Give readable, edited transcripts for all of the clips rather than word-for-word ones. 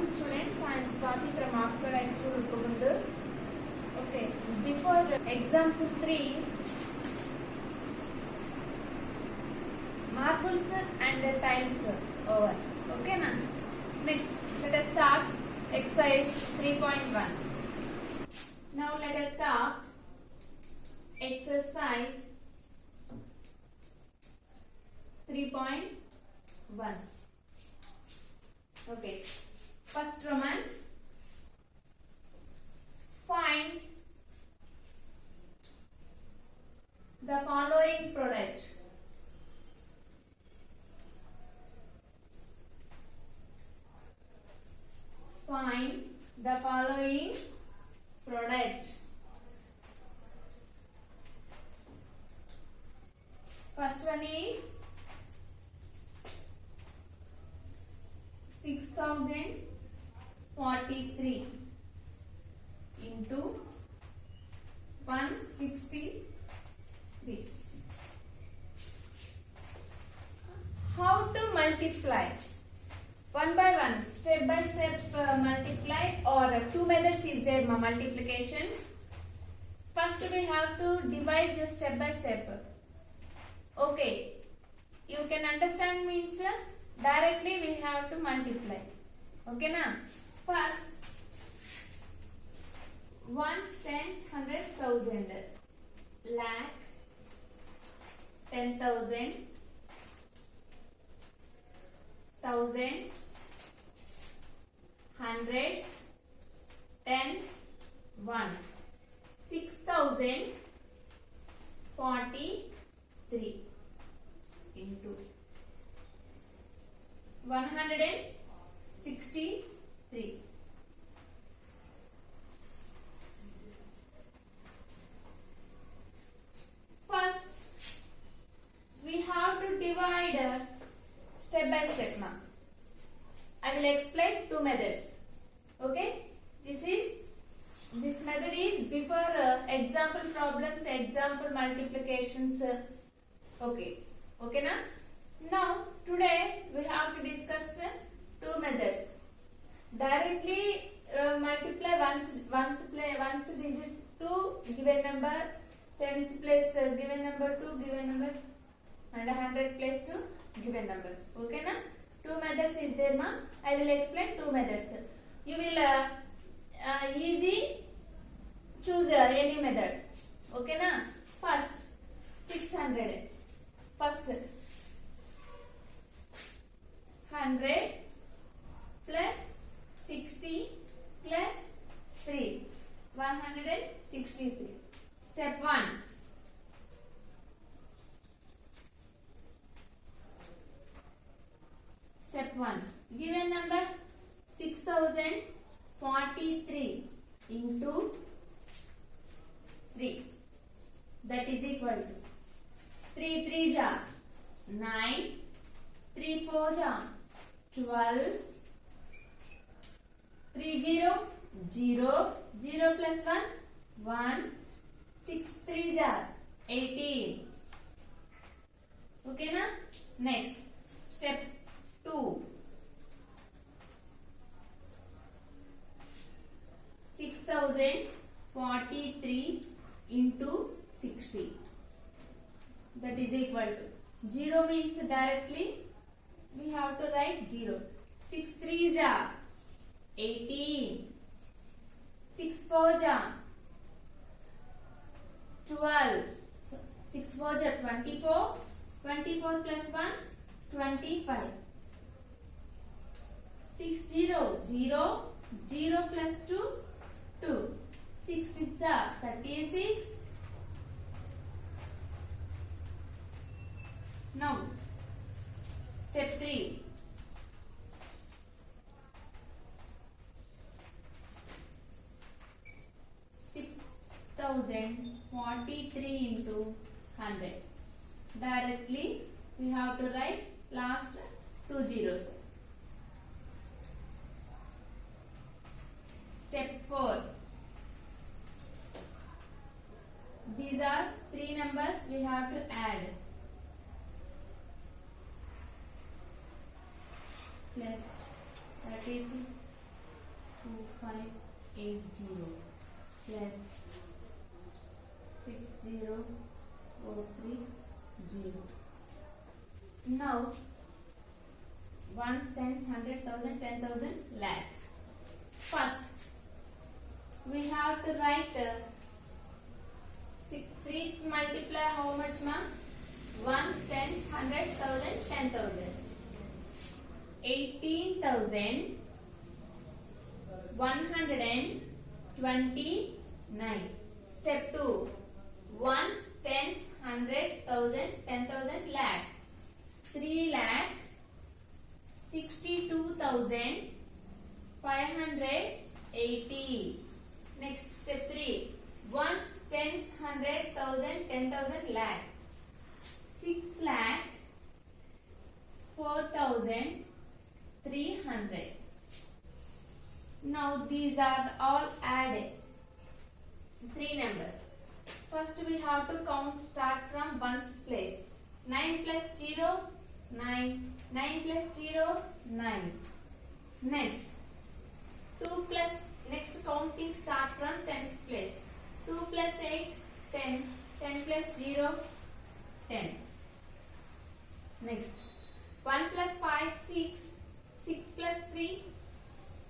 students, I am Swati from Oxford High School, Uttagundu. Okay, before example 3, marbles and tiles over. Okay, na? Next, let us start exercise 3.1. Now let us start exercise 3.1. Okay, first Roman, find the following product. Find the following product. First one is 6043 into 163. How to multiply? One by one, step by step multiply, or two methods is there multiplications. First we have to divide the step by step. Okay, you can understand means directly we have to multiply. Okay na? First, ones, tens, hundreds, thousand, lakh, 10,000, thousand, hundreds, tens, ones, 6043 into 163. First, we have to divide step by step now. I will explain two methods. Okay, this method is before example problems, example multiplications. Okay na? Now today we have to discuss two methods. Directly multiply once digit to given number, tens place given number to given number, and 100 place to given number. Okay na? Two methods is there ma? I will explain two methods. You will easy choose any method. Okay na? First 600. First 100 plus 60 plus 3, 163. Step 1. Step 1. Given number 6043 into 3. That is equal to 3 3 ja 9, 3 4 ja 12, 3 0 0, 0 plus 1 1, 6 3 ja 18. Okay na? Next, step 2. 6043 into 60. That is equal to 0 means directly we have to write 0. 6 3 ja 18. 6 4 ja 12. So 6 4 ja 24. 24 plus 1 25. 6 0 0, 0 plus 2 2. 6 6 ja 36. Now, step 3. 6043 into 100. Directly, we have to write last two zeros. Step 4. These are three numbers we have to add. Plus 36 8580 plus 60430. Now ones, tens, 100,000, 10,000, lakh. First, we have to write 3 multiply how much, ma? Ones, tens, 100,000, 10,000. 18,129. Step 2. Ones, tens, 100,000, 10,000, lakh. 3,62,580. Next, step 3. Ones, tens, 100,000, 10,000, lakh. 6,04,300. Now these are all added. 3 numbers. First we have to count, start from ones place. 9 plus 0, 9. 9 plus 0, 9. Next, 2 plus, next counting start from tens place. 2 plus 8, 10. 10 plus 0, 10. Next, 1 plus 5, 6. 6 plus 3,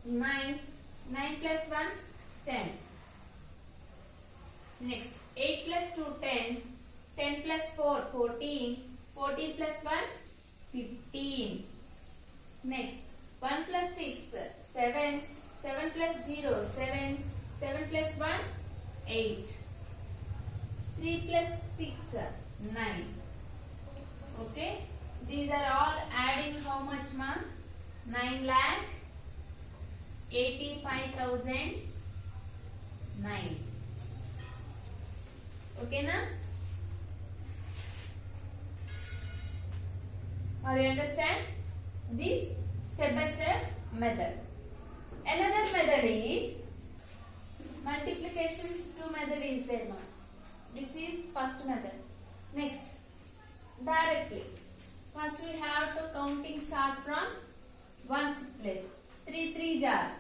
9. 9 plus 1, 10. Next, 8 plus 2, 10. 10 plus 4, 14. 14 plus 1, 15. Next, 1 plus 6, 7. 7 plus 0, 7. 7 plus 1, 8. 3 plus 6, 9. Okay. These are all adding how much, ma? 9,85,009. Okay, na? Are you understand this step by step method? Another method is multiplications. 2 method is there, ma. This is first method. Next, directly. First we have to counting start from ones place. 3 3 jar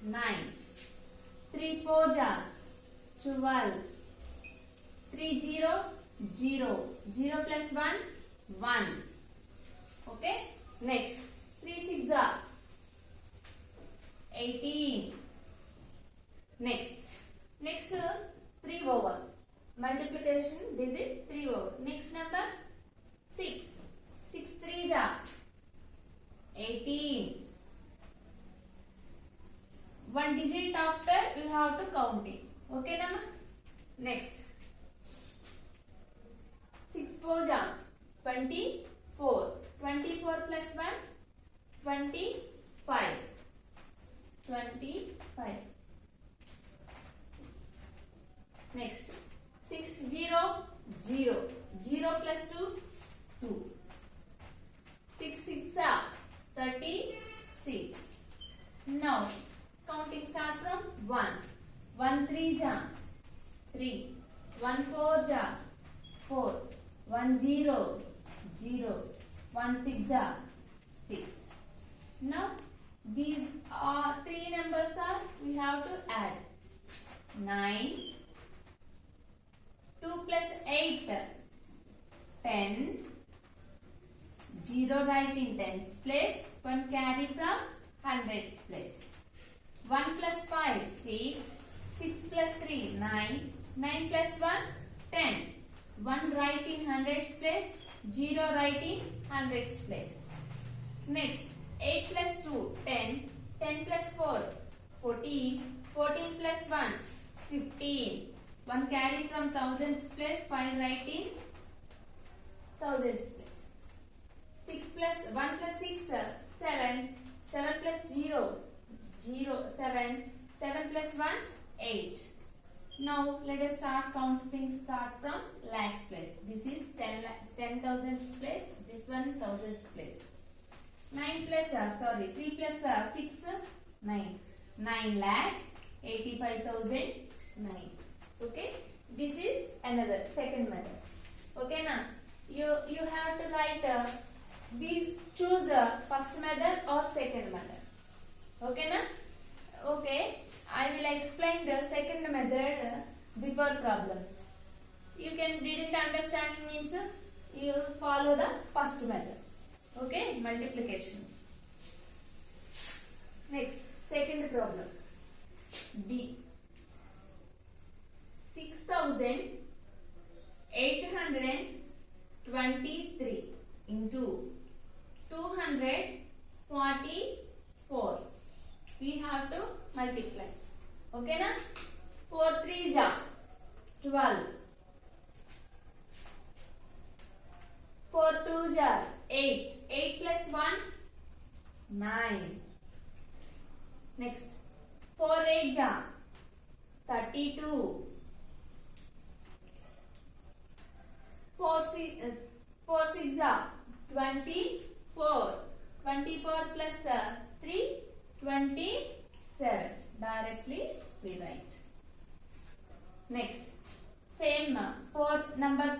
9. 3 4 jar 12. 3 0 0. 0 plus 1 1. Okay. Next, 3 6 jar 18. Next 3 over. Multiplication digit 3 over. Next number 6. 6 3 jar 18. One digit after you have to count it. Okay, nama? Next, 6 4 jar 24. 24 plus 1, 25. 25. Next, 6 0 0. 0 plus 2, 2. 6 6 36. Now, counting start from 1. 1 3 jar 3. 1 4 jar 4. 1 0 0. 1 6 jar 6. Now, these are 3 numbers are we have to add. 9. 2 plus 8, 10. 0 write in tens place. 1 carry from 100 place. 1 plus 5, 6. 6 plus 3, 9. 9 plus 1, 10. 1 write in hundreds place. 0 write in hundreds place. Next, 8 plus 2, 10. 10 plus 4, 14. 14 plus 1, 15. 1 carry from thousands place. 5 write in thousands place. 6 plus 1 plus 6, 7. 7 plus 0, 0, 7. 7 plus 1, 8. Now let us start counting start from lakhs place. This is 10,000 place. This one thousands place. 9 plus 3 plus 6, 9. 9 lakh 85,009. Okay. This is another second method. Okay, now you have to write these choose first method or second method. Okay, na? Okay, I will explain the second method before problems. You didn't understand means you follow the first method. Okay, multiplications. Next, second problem. D. 6,823 into 244. We have to multiply. Okay na? 4 3s are 12. 4 2s are 8. 8 plus 1 9. Next, 4 8s are 32. 4 6 are 24. 24 plus 3 27. Directly we write. Next, same fourth number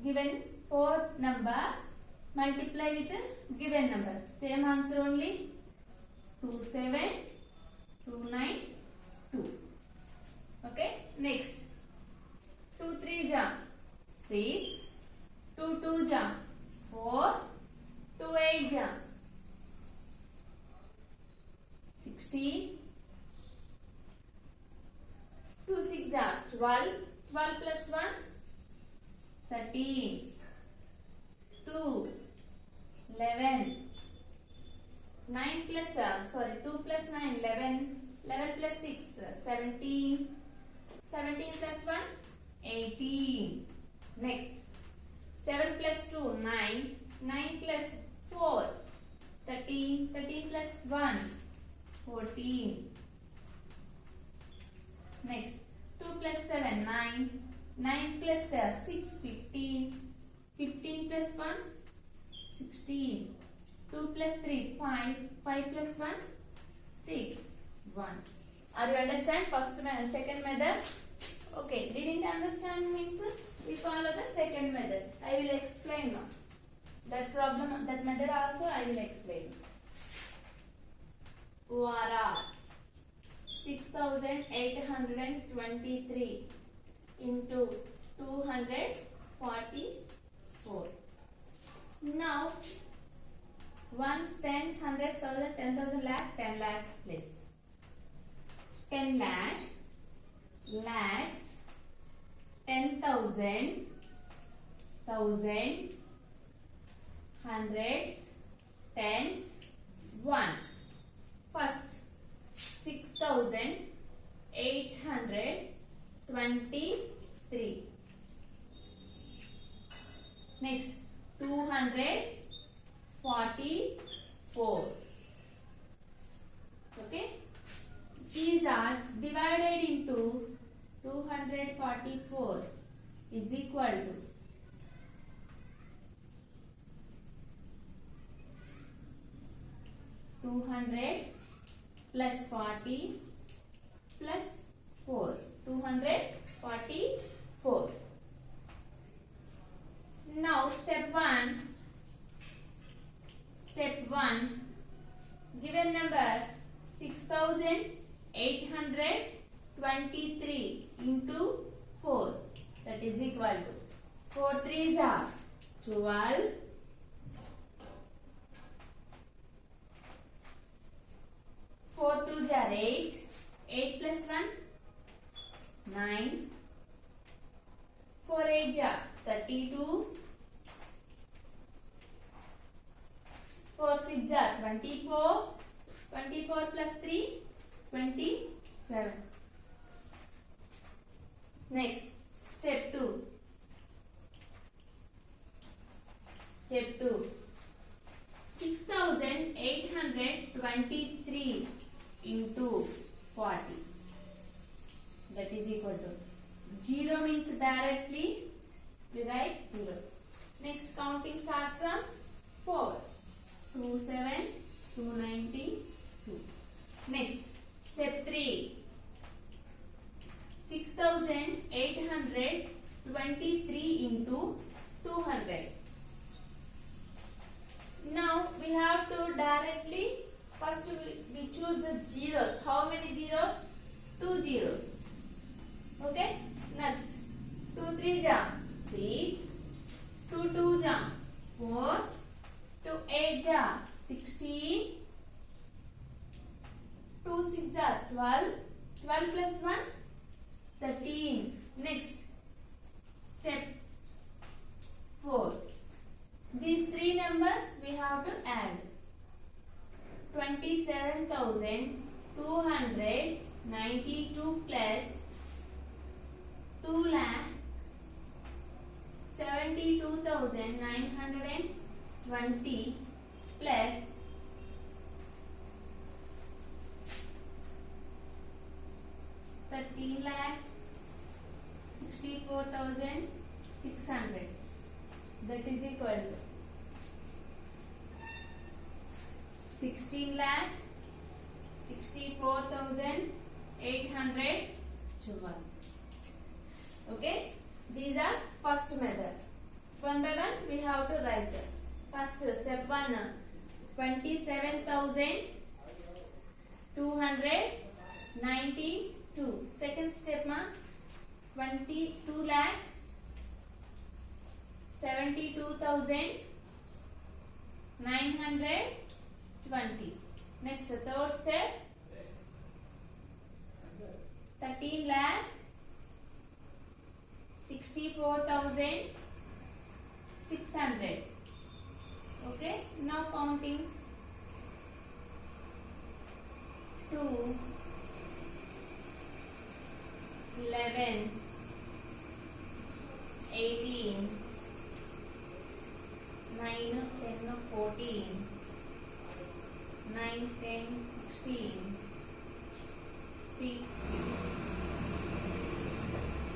given, fourth number multiply with given number. Same answer only. 27292. Okay. Next, 2 3 are 6. 2 2 are 4. 2 8 are 16. 2 6 are 12. 12 plus 1 13. 2 11. 9 plus 2 plus 9 11. 11 plus 6 17. 17 plus 1 18. Next, 7 plus 2 9. 9 plus 4 13. 13 plus 1 14. Next, 2 plus 7 9. 9 plus 6 15. 15 plus 1 16. 2 plus 3 5. 5 plus 1 6 1. Are you understand second method? Okay, didn't understand means we follow the second method. I will explain now. That problem, that method also I will explain. ORR 6,823 into 244. Now, ones, tens, hundreds, thousand, 10,000, lakh, 10 lakhs, please. 10 lakh, lakhs, 10,000, thousand, hundreds, tens, ones. First, 6,823. Next, 244. Okay. These are divided into 244 is equal to 200 plus 40 plus 4. 244. Now step 1. Step 1. Given number 6,823 into 4. That is equal to 4 3s are 12. 4 2s are 8. 8 plus 1 9. 4 8s are 32. 4 6s are 24. 24 plus 3 27. Next, step 2. Step 2. 6,823 into 40. That is equal to 0 means directly we write 0. Next, counting start from 4. 27, 292. Next, step 3. 6,823 into 200. Now we have to directly First we choose the zeros. How many zeros? 2 zeros. Okay. Next 2 3 ja 6, 2 2 ja 4, 2 8 ja 16, 2 6 ja 12, 12 plus 1 13. Next step 4. These three numbers we have to add. 27,292 plus 2,72,920 plus 13,64,600. That is equal to 16,64,812. Okay, these are first method. One by one we have to write. First step 1, 27,292. Second step 22 lakh 72,920. Next third step 13 lakh 64,600. Okay, now counting 2, 11, 18, 9, 10, 14, 9, 10, 16, 6.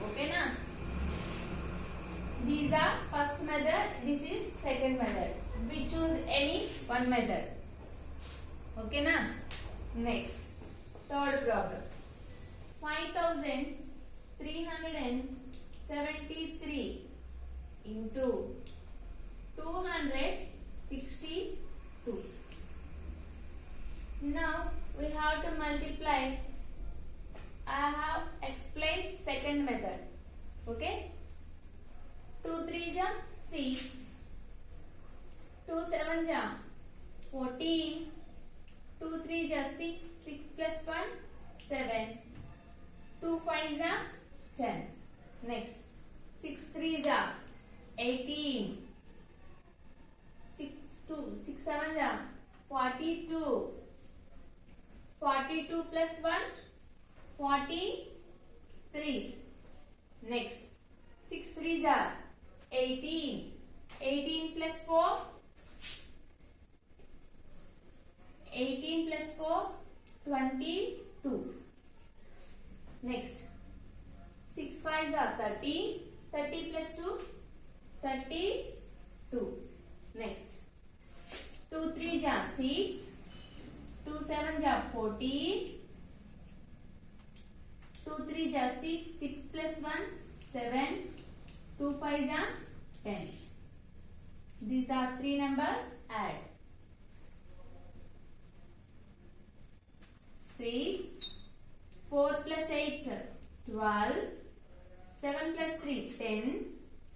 Okay na? These are first method, this is second method. We choose any one method. Okay na? Next, third problem. 5,373 into 262. Now we have to multiply. I have explained second method. Okay? 2 3 ja 6, 2 7 ja 14, 2 3 ja 6, 6 plus 1 7, 2 5 ja 10. Next 6 3 ja 18, 6 7 ja 42, 42 plus 1 43. Next 6 3 ja 18, 18 plus 4 22. Next 6 5 ja 30, 30 plus 2 32. Next 2 3 ja 6, 2 7 ja 14, 2 3 ja 6, 6 plus 1 7, 2 5 ja 10. These are three numbers. Add 6, 4 plus 8 12, 7 plus 3 10,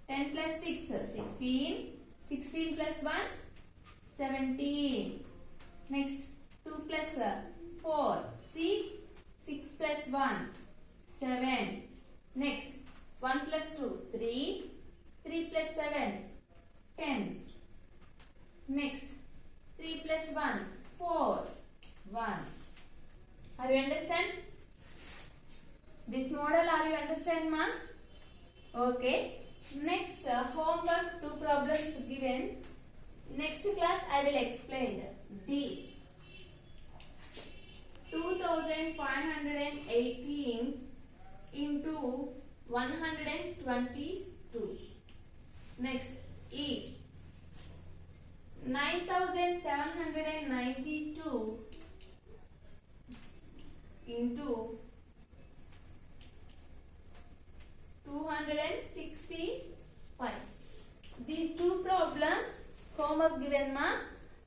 10 plus 6 16, 16 plus 1 17. Next 2 plus 4 6, 6 plus 1 7. Next 1 plus 2 3, 3 plus 7 10. Next 3 plus 1 4 1. Are you understand? This model are you understand ma? Okay. Next homework 2 problems given. Next class I will explain D. 2518 into 122. Next E. 9792 into 265. These two problems homework given ma.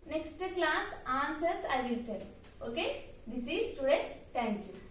Next class answers I will tell. Okay, this is today. Thank you.